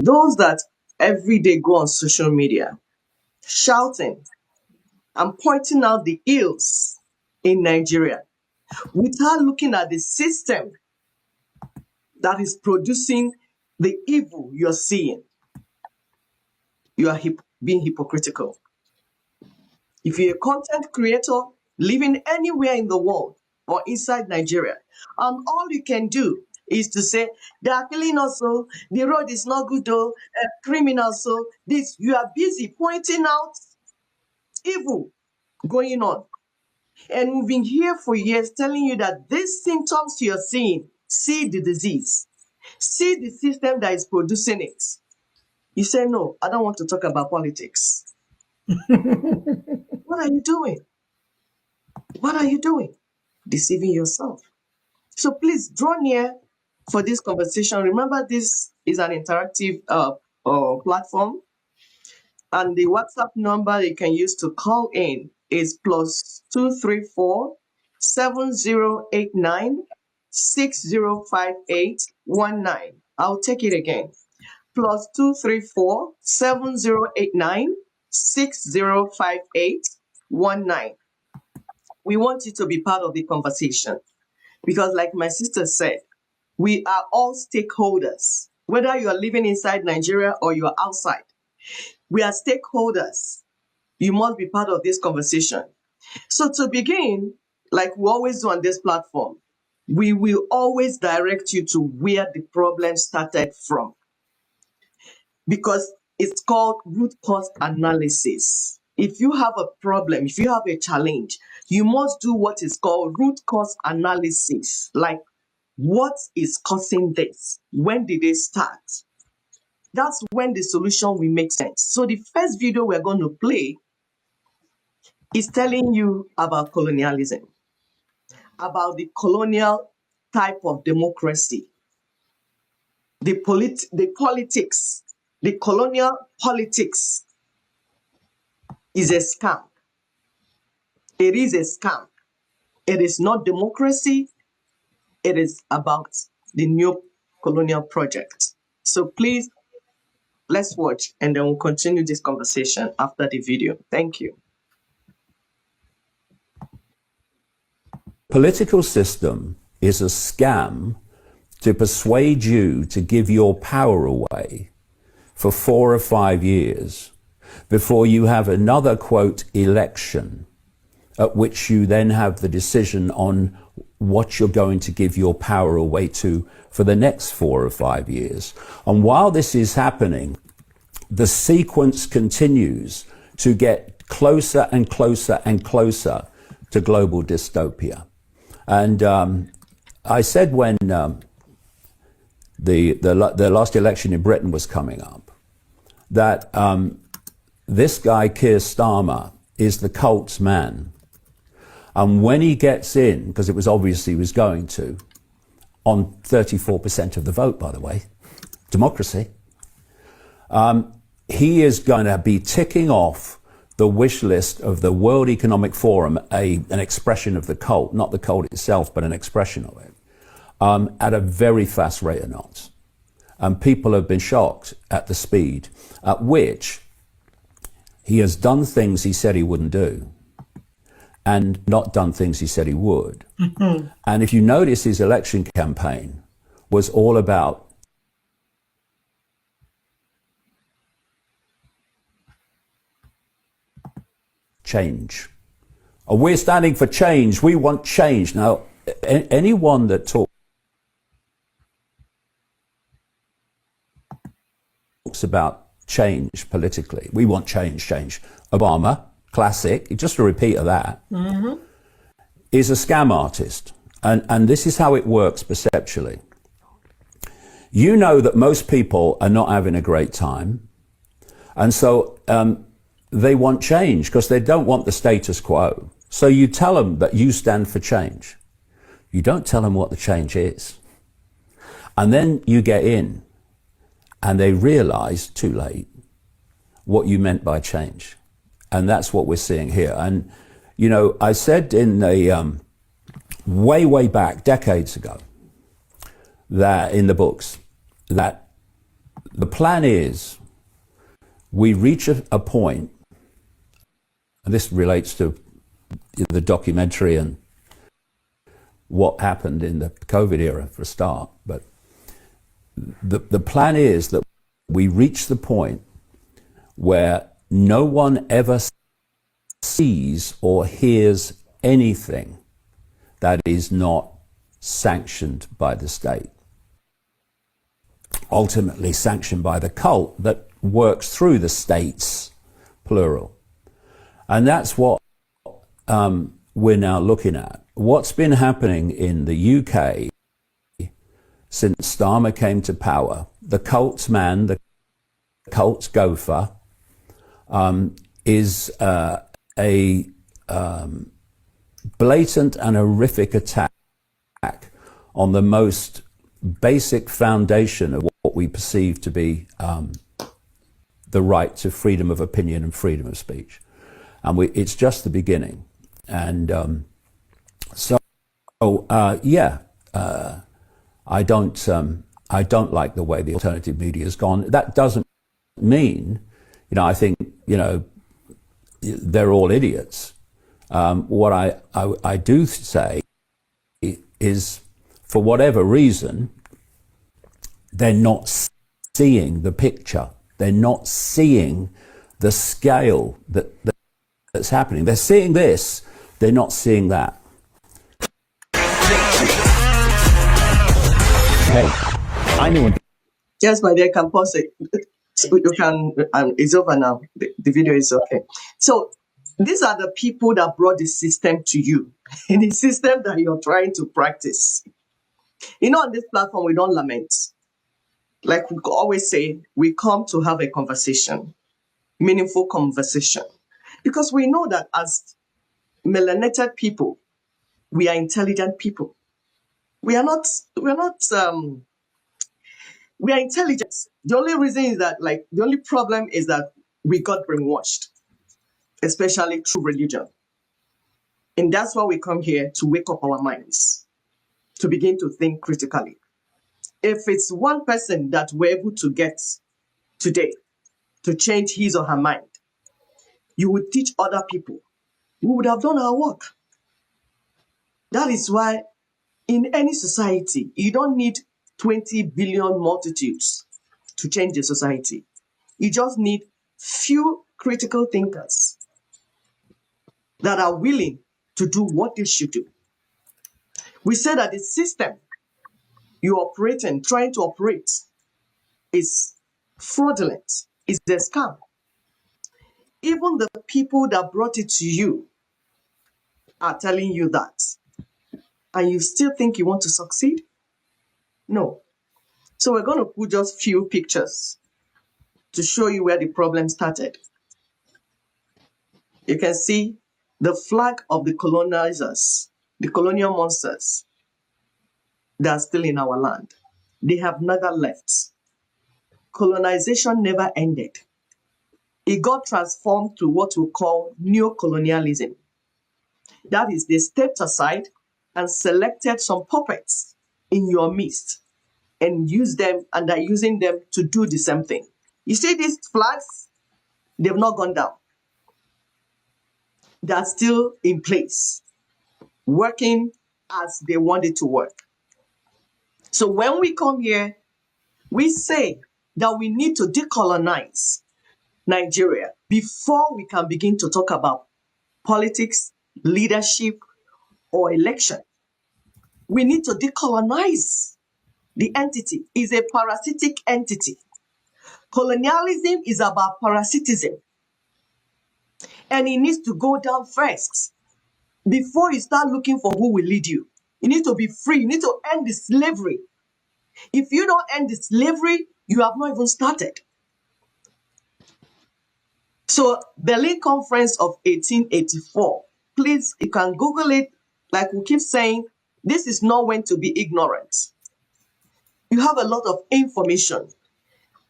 Those that every day go on social media shouting and pointing out the ills in Nigeria without looking at the system that is producing the evil you're seeing, you are being hypocritical. If you're a content creator living anywhere in the world or inside Nigeria, and all you can do is to say, they are killing us, so the road is not good, though, criminals, so this, you are busy pointing out evil going on. And we've been here for years telling you that these symptoms you're seeing, see the disease, see the system that is producing it. You say, no, I don't want to talk about politics. What are you doing? What are you doing? Deceiving yourself. So please draw near for this conversation. Remember, this is an interactive platform, and the WhatsApp number you can use to call in is +234 7089 605819. I'll take it again. +234 7089 605819. We want you to be part of the conversation because, like my sister said, we are all stakeholders. Whether you are living inside Nigeria or you are outside, we are stakeholders. You must be part of this conversation. So to begin, like we always do on this platform, we will always direct you to where the problem started from, because it's called root cause analysis. If you have a problem, if you have a challenge, you must do what is called root cause analysis. Like, what is causing this? When did it start? That's when the solution will make sense. So the first video we're going to play is telling you about colonialism, about the colonial type of democracy, the politics, the colonial politics is a scam. It is a scam. It is not democracy. It is about the new colonial project. So please, let's watch and then we'll continue this conversation after the video. Thank you. Political system is a scam to persuade you to give your power away for 4 or 5 years before you have another, quote, election, at which you then have the decision on what you're going to give your power away to for the next 4 or 5 years. And while this is happening, the sequence continues to get closer and closer and closer to global dystopia. And I said when the last election in Britain was coming up, that this guy, Keir Starmer, is the cult's man. And when he gets in, because it was obvious he was going to, on 34% of the vote, by the way, democracy, he is going to be ticking off the wish list of the World Economic Forum, an expression of the cult, not the cult itself, but an expression of it, at a very fast rate of knots. And people have been shocked at the speed at which he has done things he said he wouldn't do and not done things he said he would. Mm-hmm. And if you notice, his election campaign was all about change. Oh, we're standing for change. We want change. Now, anyone that talks about change politically, we want change. Obama, classic, just a repeat of that, is a scam artist. And this is how it works perceptually. You know that most people are not having a great time. And so they want change because they don't want the status quo. So you tell them that you stand for change. You don't tell them what the change is. And then you get in and they realize too late what you meant by change. And that's what we're seeing here. And, you know, I said in the way back, decades ago, that in the books, that the plan is we reach a point, and this relates to the documentary and what happened in the COVID era for a start, but the plan is that we reach the point where no one ever sees or hears anything that is not sanctioned by the state. Ultimately sanctioned by the cult that works through the states, plural. And that's what we're now looking at. What's been happening in the UK since Starmer came to power, the cult's man, the cult's gopher, is a blatant and horrific attack on the most basic foundation of what we perceive to be the right to freedom of opinion and freedom of speech. And it's just the beginning. And I don't like the way the alternative media has gone. That doesn't mean, I think, they're all idiots. What I do say is, for whatever reason, they're not seeing the picture. They're not seeing the scale that's happening. They're seeing this, they're not seeing that. Hey, I knew. Yes, my dear, can pause it. You can, it's over now. The video is okay. So these are the people that brought the system to you, in the system that you're trying to practice. On this platform, we don't lament. Like we always say, we come to have a conversation, meaningful conversation, because we know that as melanated people, we are intelligent people. We are intelligent. The only reason is that, the only problem is that we got brainwashed, especially through religion. And that's why we come here, to wake up our minds, to begin to think critically. If it's one person that we're able to get today to change his or her mind, you would teach other people. We would have done our work. That is why in any society, you don't need 20 billion multitudes to change the society. You just need few critical thinkers that are willing to do what they should do. We say that the system you're trying to operate, is fraudulent, is a scam. Even the people that brought it to you are telling you that. And you still think you want to succeed? No. So we're going to put just few pictures to show you where the problem started. You can see the flag of the colonizers, the colonial monsters that are still in our land. They have never left. Colonization never ended. It got transformed to what we call neo-colonialism. That is, they stepped aside and selected some puppets in your midst and used them, and are using them to do the same thing. You see these flags? They've not gone down. They're still in place, working as they want it to work. So when we come here, we say that we need to decolonize Nigeria before we can begin to talk about politics, leadership, or election. We need to decolonize the entity. It's a parasitic entity. Colonialism is about parasitism. And it needs to go down first before you start looking for who will lead you. You need to be free. You need to end the slavery. If you don't end the slavery, you have not even started. So, Berlin Conference of 1884. Please, you can Google it. Like we keep saying, this is not when to be ignorant. You have a lot of information.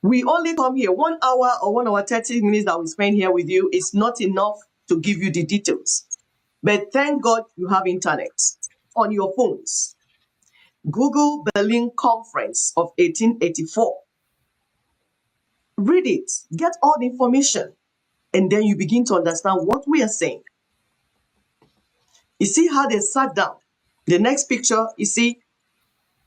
We only come here 1 hour or 1 hour, 30 minutes that we spend here with you is not enough to give you the details. But thank God you have internet on your phones. Google Berlin Conference of 1884. Read it, get all the information, and then you begin to understand what we are saying. You see how they sat down. The next picture, you see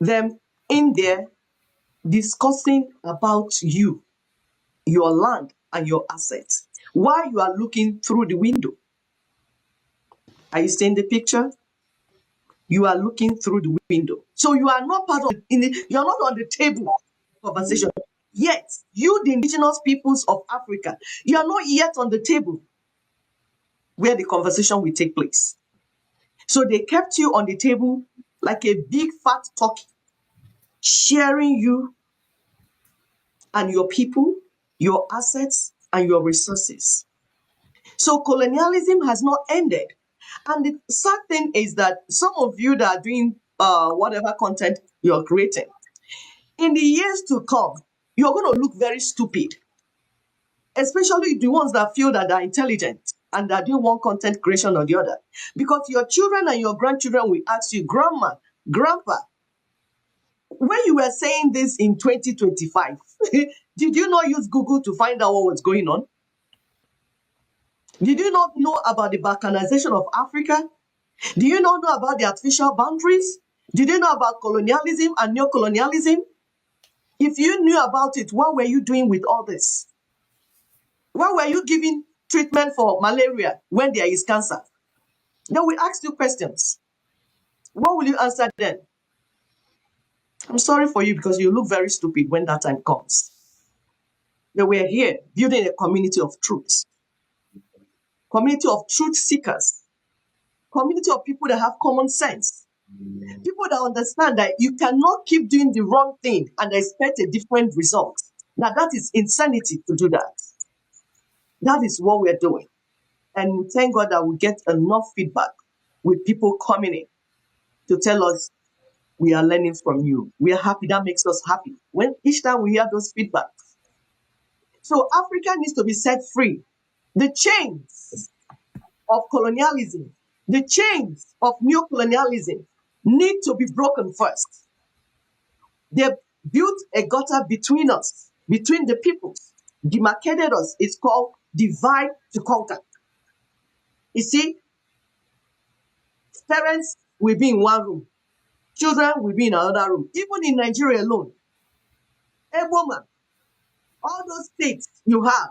them in there discussing about you, your land, and your assets while you are looking through the window. Are you seeing the picture? You are looking through the window. So you are not part of you are not on the table conversation. Yet, you, the indigenous peoples of Africa, you are not yet on the table where the conversation will take place. So they kept you on the table like a big fat turkey, sharing you and your people, your assets, and your resources. So colonialism has not ended. And the sad thing is that some of you that are doing whatever content you're creating, in the years to come, you're going to look very stupid, especially the ones that feel that they're intelligent and that do one content creation or the other. Because your children and your grandchildren will ask you, Grandma, Grandpa, when you were saying this in 2025, did you not use Google to find out what was going on? Did you not know about the balkanization of Africa? Do you not know about the artificial boundaries? Did you know about colonialism and neocolonialism? If you knew about it, what were you doing with all this? Why were you giving treatment for malaria when there is cancer? Then we ask you questions. What will you answer then? I'm sorry for you because you look very stupid when that time comes. That we're here building a community of truth, community of truth seekers, community of people that have common sense, people that understand that you cannot keep doing the wrong thing and expect a different result. Now that is insanity to do that. That is what we're doing. And thank God that we get enough feedback with people coming in to tell us we are learning from you. We are happy. That makes us happy. When each time we hear those feedbacks. So Africa needs to be set free. The chains of colonialism, the chains of neocolonialism need to be broken first. They built a gutter between us, between the peoples, demarcated us. It's called divide to conquer. You see, parents will be in one room, children will be in another room. Even in Nigeria alone, a woman, all those states you have.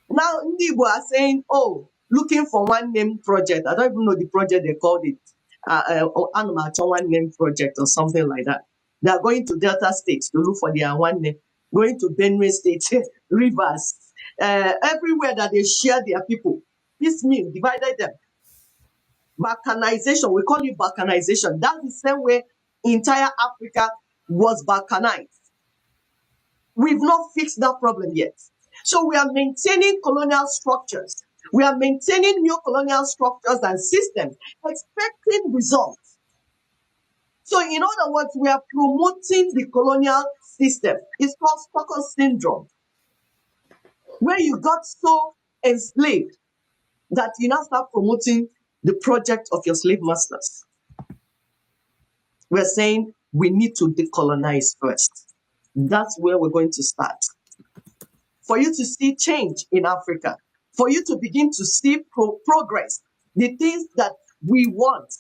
Now, Ndibo are saying, oh, looking for one name project. I don't even know the project they called it. One name project or something like that. They are going to Delta states to look for their one name, going to Benue State, Rivers, everywhere that they share their people. This means divided them. Balkanization, we call it balkanization. That's the same way entire Africa was balkanized. We've not fixed that problem yet. So we are maintaining colonial structures. We are maintaining new colonial structures and systems, expecting results. So in other words, we are promoting the colonial system. It's called Stockholm syndrome, where you got so enslaved that you now start promoting the project of your slave masters. We're saying we need to decolonize first. That's where we're going to start. For you to see change in Africa, for you to begin to see progress, the things that we want,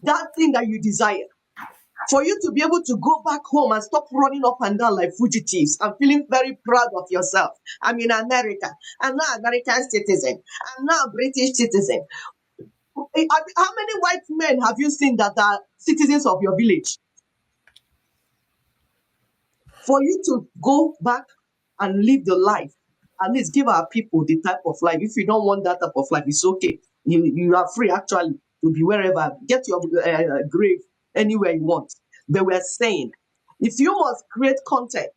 that thing that you desire, for you to be able to go back home and stop running up and down like fugitives and feeling very proud of yourself. I'm in America. I'm now American citizen. I'm now British citizen. How many white men have you seen that are citizens of your village? For you to go back and live the life, at least give our people the type of life. If you don't want that type of life, it's okay. You are free actually to be wherever. Get your grave anywhere you want. But we're saying, if you must create content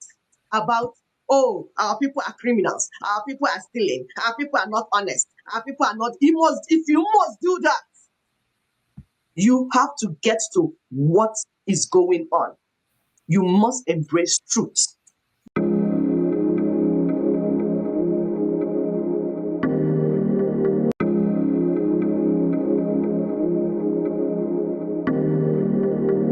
about, oh, our people are criminals, our people are stealing, our people are not honest, our people are not, if you must do that, you have to get to what is going on. You must embrace truth.